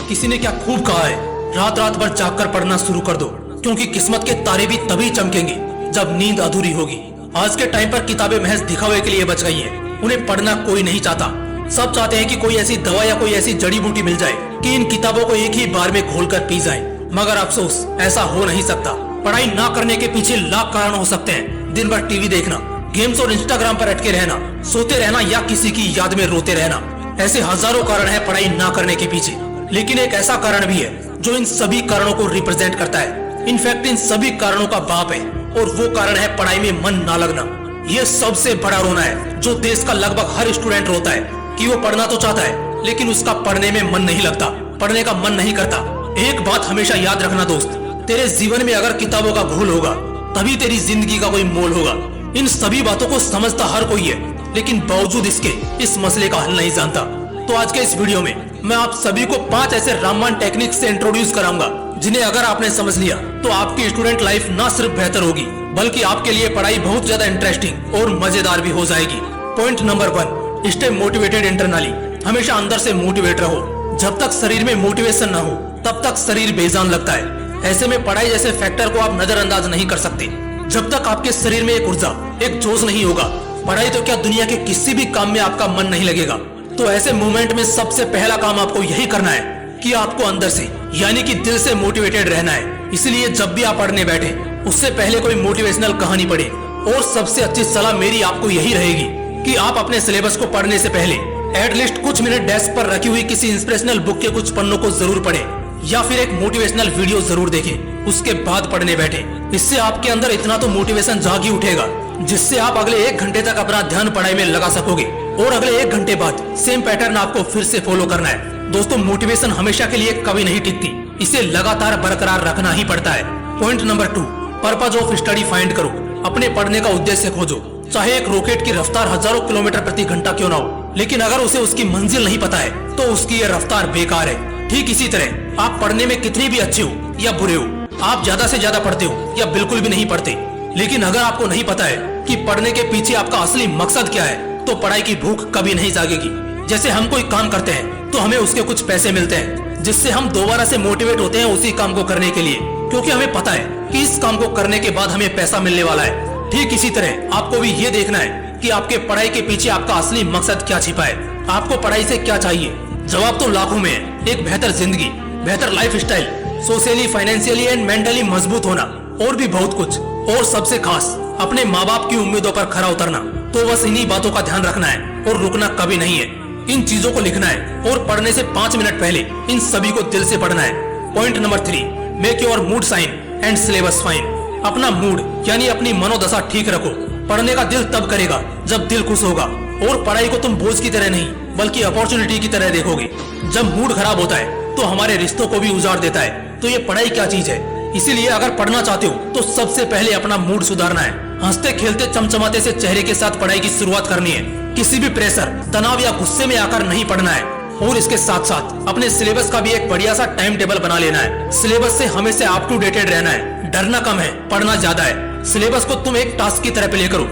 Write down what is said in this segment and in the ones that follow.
किसी ने क्या खूब कहा है, रात रात भर जागकर पढ़ना शुरू कर दो, क्योंकि किस्मत के तारे भी तभी चमकेंगे जब नींद अधूरी होगी। आज के टाइम पर किताबें महज दिखावे के लिए बच गई हैं। उन्हें पढ़ना कोई नहीं चाहता। सब चाहते हैं कि कोई ऐसी दवा या कोई ऐसी जड़ी बूटी मिल जाए कि इन किताबों को एक ही बार में घोलकर पी जाए। मगर अफसोस, ऐसा हो नहीं सकता। पढ़ाई ना करने के पीछे लाख कारण हो सकते हैं। दिन भर टीवी देखना, गेम्स और इंस्टाग्राम पर अटके रहना, सोते रहना या किसी की याद में रोते रहना, ऐसे हजारों कारण है पढ़ाई ना करने के पीछे। लेकिन एक ऐसा कारण भी है जो इन सभी कारणों को रिप्रेजेंट करता है। इनफैक्ट इन सभी कारणों का बाप है, और वो कारण है पढ़ाई में मन ना लगना। ये सबसे बड़ा रोना है जो देश का लगभग हर स्टूडेंट रोता है कि वो पढ़ना तो चाहता है लेकिन उसका पढ़ने में मन नहीं लगता, पढ़ने का मन नहीं करता। एक बात हमेशा याद रखना दोस्त, तेरे जीवन में अगर किताबों का घोल होगा तभी तेरी जिंदगी का कोई मोल होगा। इन सभी बातों को समझता हर कोई है, लेकिन बावजूद इसके इस मसले का हल नहीं जानता। तो आज के इस वीडियो में मैं आप सभी को 5 ऐसे रामबाण टेक्निक से इंट्रोड्यूस कराऊंगा जिन्हें अगर आपने समझ लिया तो आपकी स्टूडेंट लाइफ न सिर्फ बेहतर होगी बल्कि आपके लिए पढ़ाई बहुत ज्यादा इंटरेस्टिंग और मजेदार भी हो जाएगी। Point number 1, stay motivated internally. हमेशा अंदर से मोटिवेट रहो। जब तक शरीर में मोटिवेशन न हो तब तक शरीर बेजान लगता है। ऐसे में पढ़ाई जैसे फैक्टर को आप नजरअंदाज नहीं कर सकते। जब तक आपके शरीर में एक ऊर्जा, एक जोश नहीं होगा, पढ़ाई तो क्या दुनिया के किसी भी काम में आपका मन नहीं लगेगा। तो ऐसे मोमेंट में सबसे पहला काम आपको यही करना है कि आपको अंदर से यानी कि दिल से मोटिवेटेड रहना है। इसलिए जब भी आप पढ़ने बैठे उससे पहले कोई मोटिवेशनल कहानी पढ़े। और सबसे अच्छी सलाह मेरी आपको यही रहेगी कि आप अपने सिलेबस को पढ़ने से पहले एटलीस्ट कुछ मिनट डेस्क पर रखी हुई किसी इंस्पिरेशनल बुक के कुछ पन्नों को जरूर पढ़ें या फिर एक मोटिवेशनल वीडियो जरूर देखें, उसके बाद पढ़ने बैठे। इससे आपके अंदर इतना तो मोटिवेशन जाग ही उठेगा जिससे आप अगले 1 घंटे तक अपना ध्यान पढ़ाई में लगा सकोगे और अगले 1 घंटे बाद सेम पैटर्न आपको फिर से फॉलो करना है। दोस्तों, मोटिवेशन हमेशा के लिए कभी नहीं टिकती, इसे लगातार बरकरार रखना ही पड़ता है। Point number 2, purpose of study find करो। अपने पढ़ने का उद्देश्य खोजो। चाहे एक रॉकेट की रफ्तार हजारों किलोमीटर प्रति घंटा क्यों ना हो, लेकिन अगर उसे उसकी मंजिल नहीं पता है तो उसकी ये रफ्तार बेकार है। ठीक इसी तरह आप पढ़ने में कितने भी अच्छे हो या बुरे हो, आप ज्यादा से ज्यादा पढ़ते हो या बिल्कुल भी नहीं पढ़ते, लेकिन अगर आपको नहीं पता है कि पढ़ने के पीछे आपका असली मकसद क्या है तो पढ़ाई की भूख कभी नहीं जागेगी। जैसे हम कोई काम करते हैं तो हमें उसके कुछ पैसे मिलते हैं जिससे हम दोबारा से मोटिवेट होते हैं उसी काम को करने के लिए, क्योंकि हमें पता है कि इस काम को करने के बाद हमें पैसा मिलने वाला है। ठीक इसी तरह आपको भी ये देखना है कि आपके पढ़ाई के पीछे आपका असली मकसद क्या छिपा है। आपको पढ़ाई से क्या चाहिए? जवाब तो लाखों में है। एक बेहतर जिंदगी, बेहतर life style, socially, financially and mentally मजबूत होना और भी बहुत कुछ। और सबसे खास अपने माँ बाप की उम्मीदों पर खरा उतरना। तो बस इन्हीं बातों का ध्यान रखना है और रुकना कभी नहीं है। इन चीजों को लिखना है और पढ़ने से 5 मिनट पहले इन सभी को दिल से पढ़ना है। Point number 3, make your mood sign and syllabus fine. अपना मूड यानी अपनी मनोदशा ठीक रखो। पढ़ने का दिल तब करेगा जब दिल खुश होगा, और पढ़ाई को तुम बोझ की तरह नहीं बल्कि अपॉर्चुनिटी की तरह देखोगे। जब मूड खराब होता है तो हमारे रिश्तों को भी उजाड़ देता है। तो ये पढ़ाई क्या चीज है? इसीलिए अगर पढ़ना चाहते हो तो सबसे पहले अपना मूड सुधारना है। हंसते खेलते चमचमाते से चेहरे के साथ पढ़ाई की शुरुआत करनी है। किसी भी प्रेशर, तनाव या गुस्से में आकर नहीं पढ़ना है। और इसके साथ साथ अपने सिलेबस का भी एक बढ़िया सा टाइम टेबल बना लेना है। सिलेबस से हमेशा अप टू डेटेड रहना है। डरना कम है, पढ़ना ज्यादा है। सिलेबस को तुम एक टास्क की तरह प्ले करो,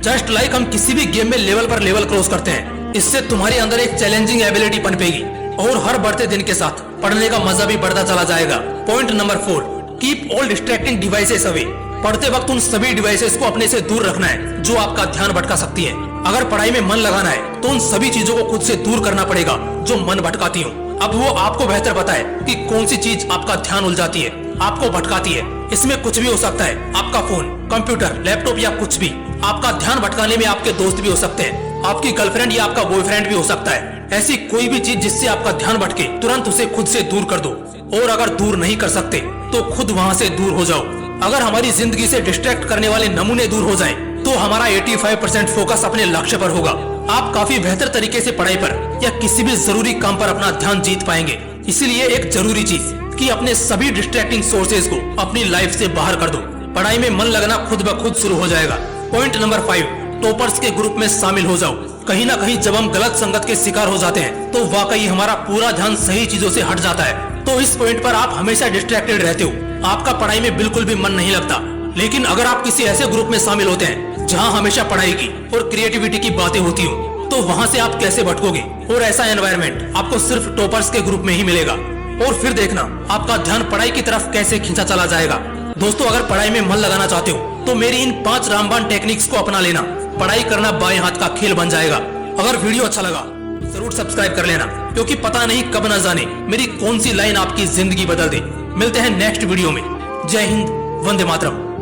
जस्ट लाइक हम किसी भी गेम में लेवल पर लेवल क्रॉस करते हैं। इससे तुम्हारे अंदर एक चैलेंजिंग एबिलिटी पनपेगी और हर बढ़ते दिन के साथ पढ़ने का मजा भी बढ़ता चला जाएगा। Point number 4, keep all distracting devices away. पढ़ते वक्त उन सभी डिवाइसेस को अपने से दूर रखना है जो आपका ध्यान भटका सकती है। अगर पढ़ाई में मन लगाना है तो उन सभी चीजों को खुद से दूर करना पड़ेगा जो मन भटकाती हो। अब वो आपको बेहतर पता है कि कौन सी चीज आपका ध्यान उलझाती है, आपको भटकाती है। इसमें कुछ भी हो सकता है, आपका फोन, कंप्यूटर, लैपटॉप या कुछ भी। आपका ध्यान भटकाने में आपके दोस्त भी हो सकते हैं, आपकी गर्लफ्रेंड या आपका बॉयफ्रेंड भी हो सकता है। ऐसी कोई भी चीज जिससे आपका ध्यान भटके तुरंत उसे खुद से दूर कर दो। और अगर दूर नहीं कर सकते तो खुद वहाँ से दूर हो जाओ। अगर हमारी जिंदगी से डिस्ट्रैक्ट करने वाले नमूने दूर हो जाएं, तो हमारा 85% फोकस अपने लक्ष्य पर होगा। आप काफी बेहतर तरीके से पढ़ाई पर या किसी भी जरूरी काम पर अपना ध्यान जीत पाएंगे। इसीलिए एक जरूरी चीज कि अपने सभी डिस्ट्रैक्टिंग सोर्सेज को अपनी लाइफ से बाहर कर दो। पढ़ाई में मन लगना खुद ब खुद शुरू हो जाएगा। पॉइंट नंबर 5, टॉपर्स के ग्रुप में शामिल हो जाओ। कहीं ना कहीं जब हम गलत संगत के शिकार हो जाते हैं तो वाकई हमारा पूरा ध्यान सही चीजों से हट जाता है। तो इस पॉइंट पर आप हमेशा डिस्ट्रैक्टेड रहते हो, आपका पढ़ाई में बिल्कुल भी मन नहीं लगता। लेकिन अगर आप किसी ऐसे ग्रुप में शामिल होते हैं जहां हमेशा पढ़ाई की और क्रिएटिविटी की बातें होती हो, तो वहां से आप कैसे भटकोगे। और ऐसा एनवायरनमेंट आपको सिर्फ टॉपर्स के ग्रुप में ही मिलेगा। और फिर देखना आपका ध्यान पढ़ाई की तरफ कैसे खींचा चला जाएगा। दोस्तों, अगर पढ़ाई में मन लगाना चाहते हो तो मेरी इन 5 रामबाण टेक्निक्स को अपना लेना। पढ़ाई करना बाएं हाथ का खेल बन जाएगा। अगर वीडियो अच्छा लगा जरूर सब्सक्राइब कर लेना, क्योंकि पता नहीं कब न जाने मेरी कौन सी लाइन आपकी जिंदगी बदल दे। मिलते हैं नेक्स्ट वीडियो में। जय हिंद, वंदे मातरम।